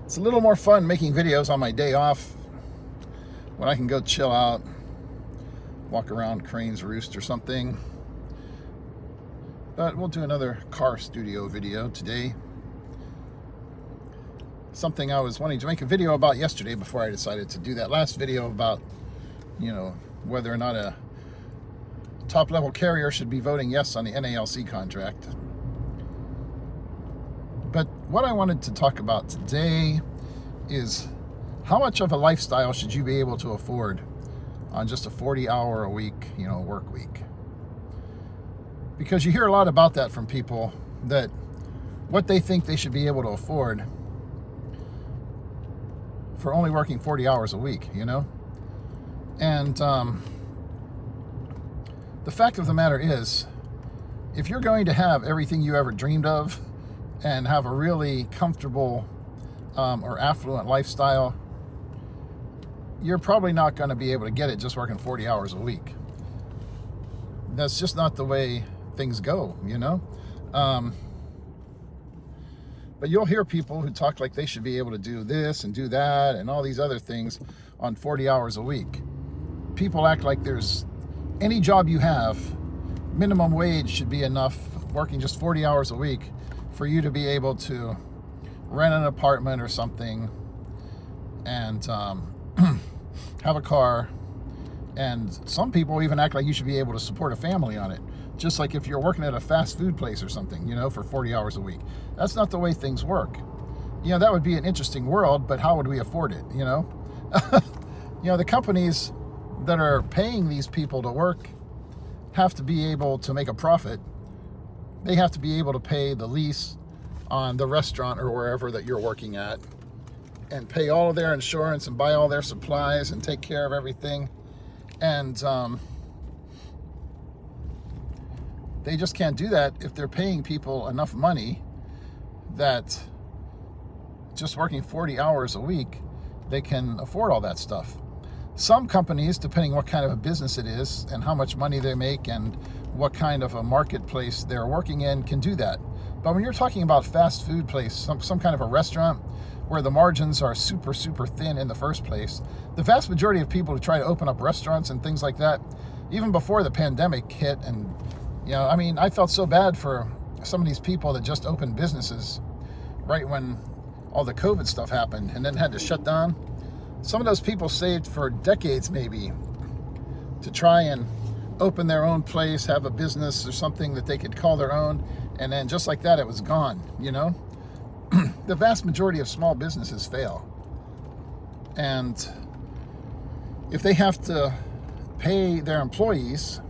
It's a little more fun making videos on my day off when I can go chill out, walk around Crane's Roost or something. But we'll do another car studio video today. Something I was wanting to make a video about yesterday before I decided to do that last video about, whether or not a top-level carrier should be voting yes on the NALC contract. But what I wanted to talk about today is how much of a lifestyle should you be able to afford on just a 40-hour a week, work week? Because you hear a lot about that from people, that what they think they should be able to afford for only working 40 hours a week, And the fact of the matter is, if you're going to have everything you ever dreamed of and have a really comfortable or affluent lifestyle, you're probably not going to be able to get it just working 40 hours a week. That's just not the way things go, But you'll hear people who talk like they should be able to do this and do that and all these other things on 40 hours a week. People act like there's any job you have, minimum wage should be enough, working just 40 hours a week, for you to be able to rent an apartment or something and have a car. And some people even act like you should be able to support a family on it, just like if you're working at a fast food place or something, for 40 hours a week. That's not the way things work. That would be an interesting world, but how would we afford it, The companies that are paying these people to work have to be able to make a profit. They have to be able to pay the lease on the restaurant or wherever that you're working at, and pay all of their insurance and buy all their supplies and take care of everything. And they just can't do that if they're paying people enough money that just working 40 hours a week, they can afford all that stuff. Some companies, depending what kind of a business it is and how much money they make and what kind of a marketplace they're working in, can do that. But when you're talking about fast food place, some kind of a restaurant where the margins are super, super thin in the first place, the vast majority of people who try to open up restaurants and things like that, even before the pandemic hit, and I felt so bad for some of these people that just opened businesses right when all the COVID stuff happened and then had to shut down. Some of those people saved for decades maybe to try and open their own place, have a business or something that they could call their own, and then just like that, it was gone, The vast majority of small businesses fail. And if they have to pay their employees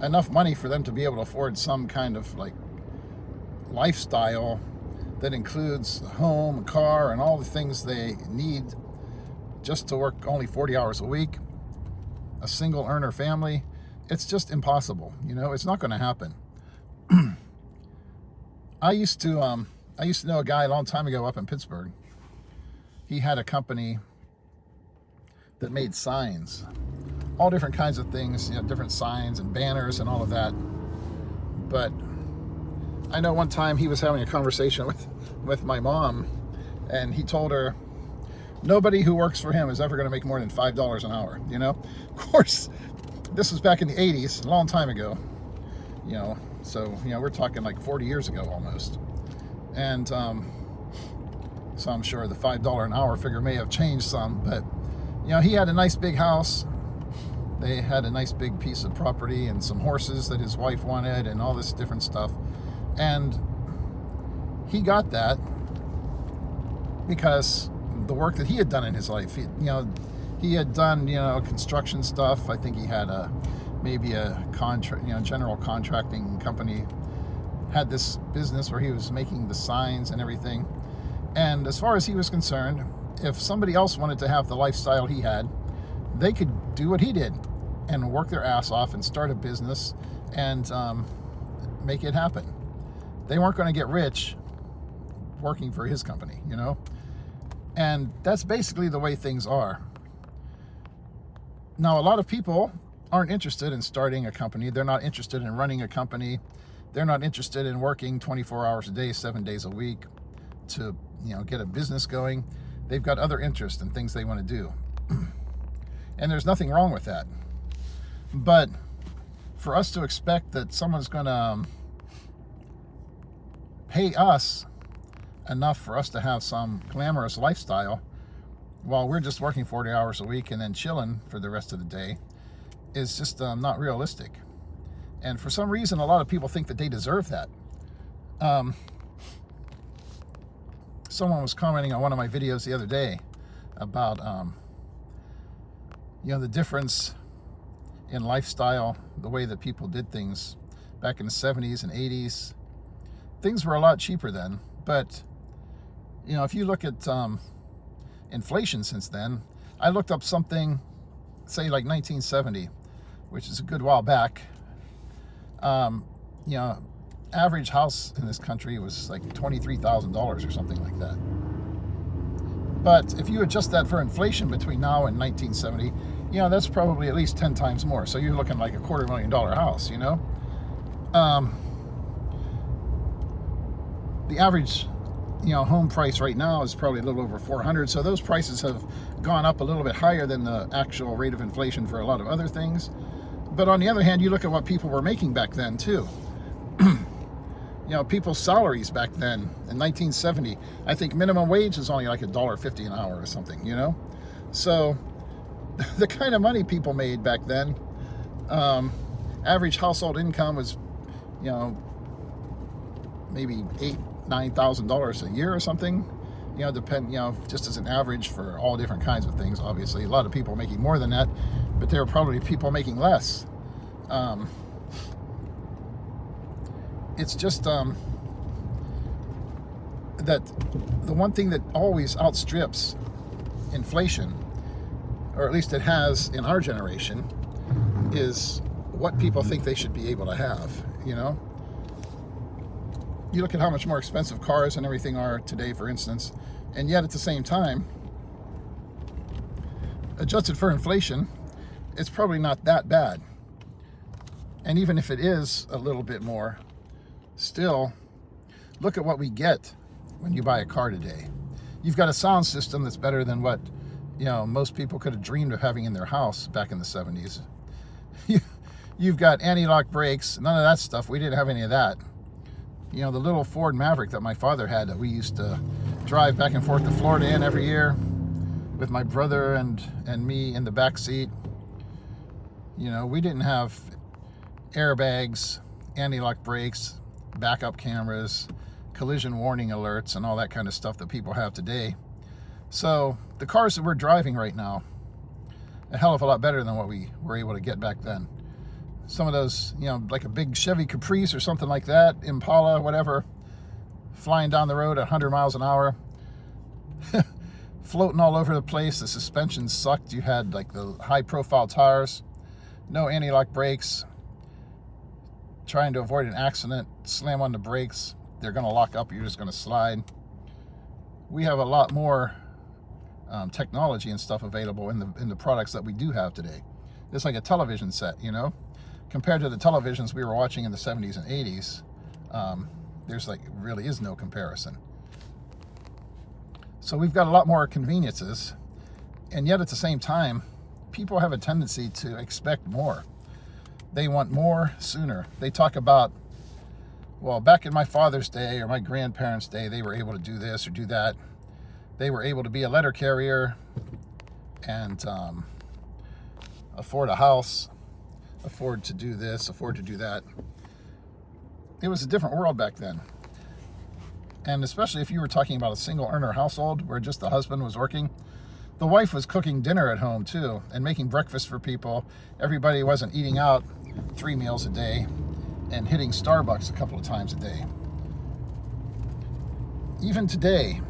enough money for them to be able to afford some kind of lifestyle that includes a home, a car, and all the things they need just to work only 40 hours a week, a single earner family, it's just impossible. It's not going to happen. I used to know a guy a long time ago up in Pittsburgh. He had a company that made signs, all different kinds of things, different signs and banners and all of that. But I know one time he was having a conversation with my mom, and he told her nobody who works for him is ever going to make more than $5 an hour. Of course, this was back in the 80s, a long time ago. So we're talking like 40 years ago almost. And so I'm sure the $5 an hour figure may have changed some, but he had a nice big house. They had a nice big piece of property and some horses that his wife wanted and all this different stuff. And he got that because the work that he had done in his life. He had done, construction stuff. I think he had maybe a contract, general contracting company, had this business where he was making the signs and everything. And as far as he was concerned, if somebody else wanted to have the lifestyle he had, they could do what he did and work their ass off and start a business and make it happen. They weren't going to get rich working for his company, And that's basically the way things are. Now, a lot of people aren't interested in starting a company. They're not interested in running a company. They're not interested in working 24 hours a day, 7 days a week to get a business going. They've got other interests and things they want to do. And there's nothing wrong with that. But for us to expect that someone's going to pay us enough for us to have some glamorous lifestyle while we're just working 40 hours a week and then chilling for the rest of the day is just not realistic. And for some reason, a lot of people think that they deserve that. Someone was commenting on one of my videos the other day about the difference in lifestyle, the way that people did things back in the 70s and 80s. Things were a lot cheaper then, but if you look at inflation since then, I looked up something, say like 1970, which is a good while back. Average house in this country was like $23,000 or something like that. But if you adjust that for inflation between now and 1970, that's probably at least 10 times more. So you're looking like a $250,000 house, The average, home price right now is probably a little over $400,000. So those prices have gone up a little bit higher than the actual rate of inflation for a lot of other things. But on the other hand, you look at what people were making back then too. People's salaries back then in 1970, I think minimum wage was only like $1.50 an hour or something, So the kind of money people made back then, average household income was, maybe $8,000-9,000 a year or something. Just as an average for all different kinds of things. Obviously, a lot of people making more than that, but there were probably people making less. It's just that the one thing that always outstrips inflation, or at least it has in our generation, is what people think they should be able to have. You look at how much more expensive cars and everything are today, for instance, and yet at the same time, adjusted for inflation, it's probably not that bad. And even if it is a little bit more, still, look at what we get when you buy a car today. You've got a sound system that's better than what most people could have dreamed of having in their house back in the 70s. You've got anti-lock brakes, none of that stuff. We didn't have any of that. The little Ford Maverick that my father had that we used to drive back and forth to Florida in every year with my brother and me in the back seat. We didn't have airbags, anti-lock brakes, backup cameras, collision warning alerts, and all that kind of stuff that people have today. So the cars that we're driving right now, a hell of a lot better than what we were able to get back then. Some of those, like a big Chevy Caprice or something like that, Impala, whatever, flying down the road at 100 miles an hour, floating all over the place. The suspension sucked. You had like the high-profile tires, no anti-lock brakes. Trying to avoid an accident, slam on the brakes, they're going to lock up, you're just going to slide. We have a lot more technology and stuff available in the products that we do have today. It's like a television set, compared to the televisions we were watching in the 70s and 80s. There's really is no comparison. So we've got a lot more conveniences, and yet at the same time, people have a tendency to expect more. They want more sooner. They talk about, well, back in my father's day or my grandparents' day, they were able to do this or do that. They were able to be a letter carrier and afford a house, afford to do this, afford to do that. It was a different world back then. And especially if you were talking about a single earner household where just the husband was working, the wife was cooking dinner at home too and making breakfast for people. Everybody wasn't eating out 3 meals a day and hitting Starbucks a couple of times a day. Even today,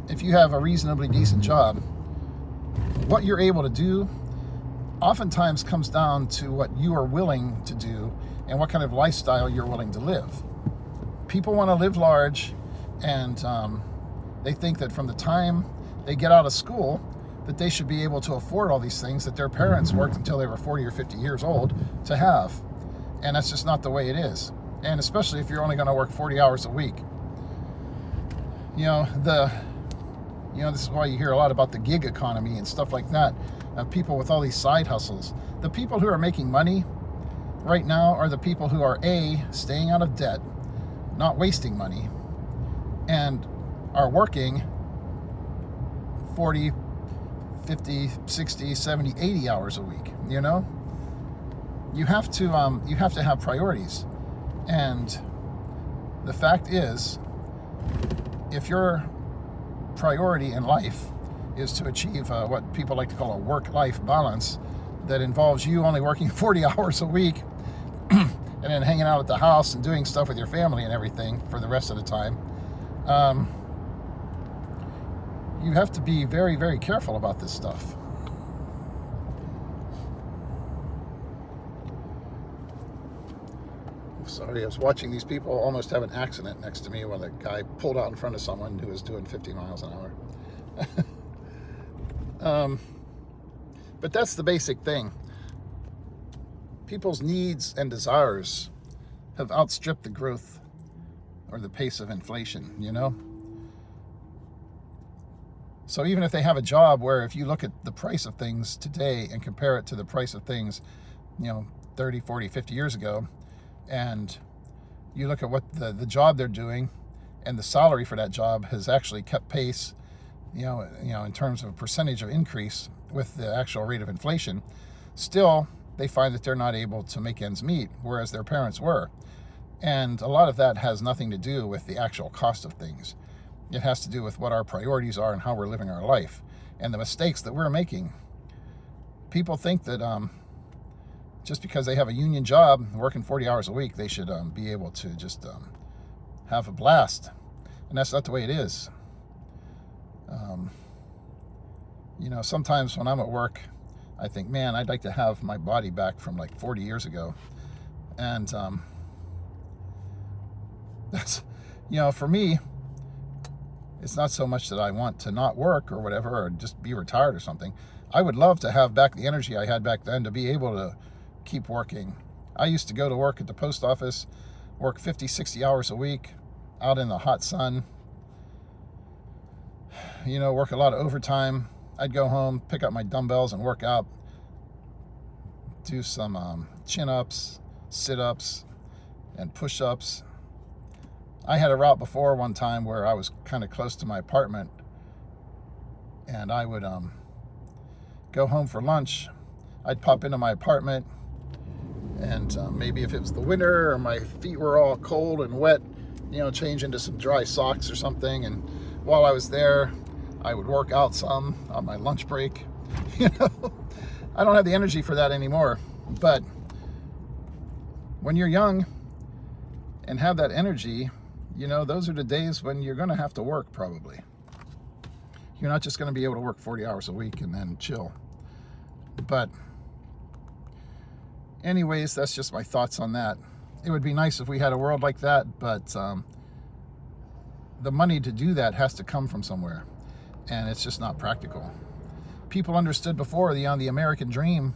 if you have a reasonably decent job, what you're able to do oftentimes comes down to what you are willing to do and what kind of lifestyle you're willing to live. People want to live large, and they think that from the time they get out of school that they should be able to afford all these things that their parents worked until they were 40 or 50 years old to have. And that's just not the way it is. And especially if you're only going to work 40 hours a week. You know, this is why you hear a lot about the gig economy and stuff like that, people with all these side hustles. The people who are making money right now are the people who are staying out of debt, not wasting money, and are working 40, 50, 60, 70, 80 hours a week. You know, you have to have priorities. And the fact is, if your priority in life is to achieve what people like to call a work-life balance that involves you only working 40 hours a week and then hanging out at the house and doing stuff with your family and everything for the rest of the time, you have to be very, very careful about this stuff. Sorry, I was watching these people almost have an accident next to me when a guy pulled out in front of someone who was doing 50 miles an hour. But that's the basic thing. People's needs and desires have outstripped the growth or the pace of inflation, you know? So even if they have a job where, if you look at the price of things today and compare it to the price of things, 30, 40, 50 years ago, and you look at what the job they're doing and the salary for that job has actually kept pace, in terms of percentage of increase with the actual rate of inflation, still they find that they're not able to make ends meet, whereas their parents were. And a lot of that has nothing to do with the actual cost of things. It has to do with what our priorities are and how we're living our life and the mistakes that we're making. People think that just because they have a union job working 40 hours a week, they should be able to just have a blast. And that's not the way it is. Sometimes when I'm at work, I think, man, I'd like to have my body back from like 40 years ago. And that's, for me, it's not so much that I want to not work or whatever, or just be retired or something. I would love to have back the energy I had back then to be able to keep working. I used to go to work at the post office, work 50, 60 hours a week out in the hot sun, work a lot of overtime. I'd go home, pick up my dumbbells and work out, do some chin-ups, sit-ups, and push-ups. I had a route before one time where I was kind of close to my apartment, and I would go home for lunch. I'd pop into my apartment, and maybe if it was the winter or my feet were all cold and wet, change into some dry socks or something. And while I was there, I would work out some on my lunch break. I don't have the energy for that anymore. But when you're young and have that energy, those are the days when you're going to have to work, probably. You're not just going to be able to work 40 hours a week and then chill. But anyways, that's just my thoughts on that. It would be nice if we had a world like that, but the money to do that has to come from somewhere, and it's just not practical. People understood before the American dream,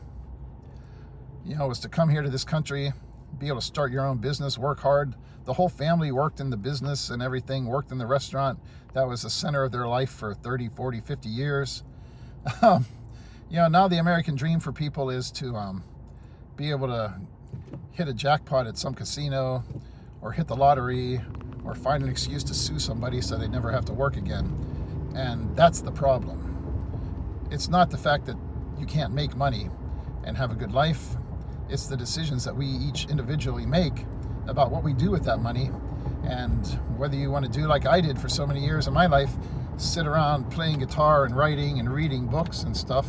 was to come here to this country, be able to start your own business, work hard. The whole family worked in the business and everything, worked in the restaurant. That was the center of their life for 30, 40, 50 years. Now the American dream for people is to be able to hit a jackpot at some casino, or hit the lottery, or find an excuse to sue somebody so they never have to work again. And that's the problem. It's not the fact that you can't make money and have a good life. It's the decisions that we each individually make about what we do with that money, and whether you want to do like I did for so many years of my life, sit around playing guitar and writing and reading books and stuff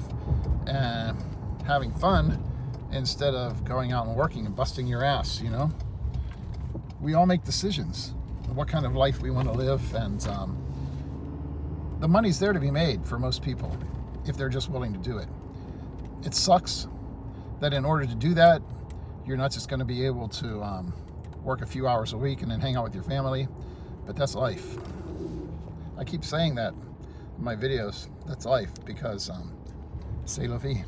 and having fun instead of going out and working and busting your ass. We all make decisions of what kind of life we want to live, and the money's there to be made for most people if they're just willing to do it. It sucks that in order to do that, you're not just going to be able to work a few hours a week and then hang out with your family, but that's life. I keep saying that in my videos. That's life, because c'est la vie.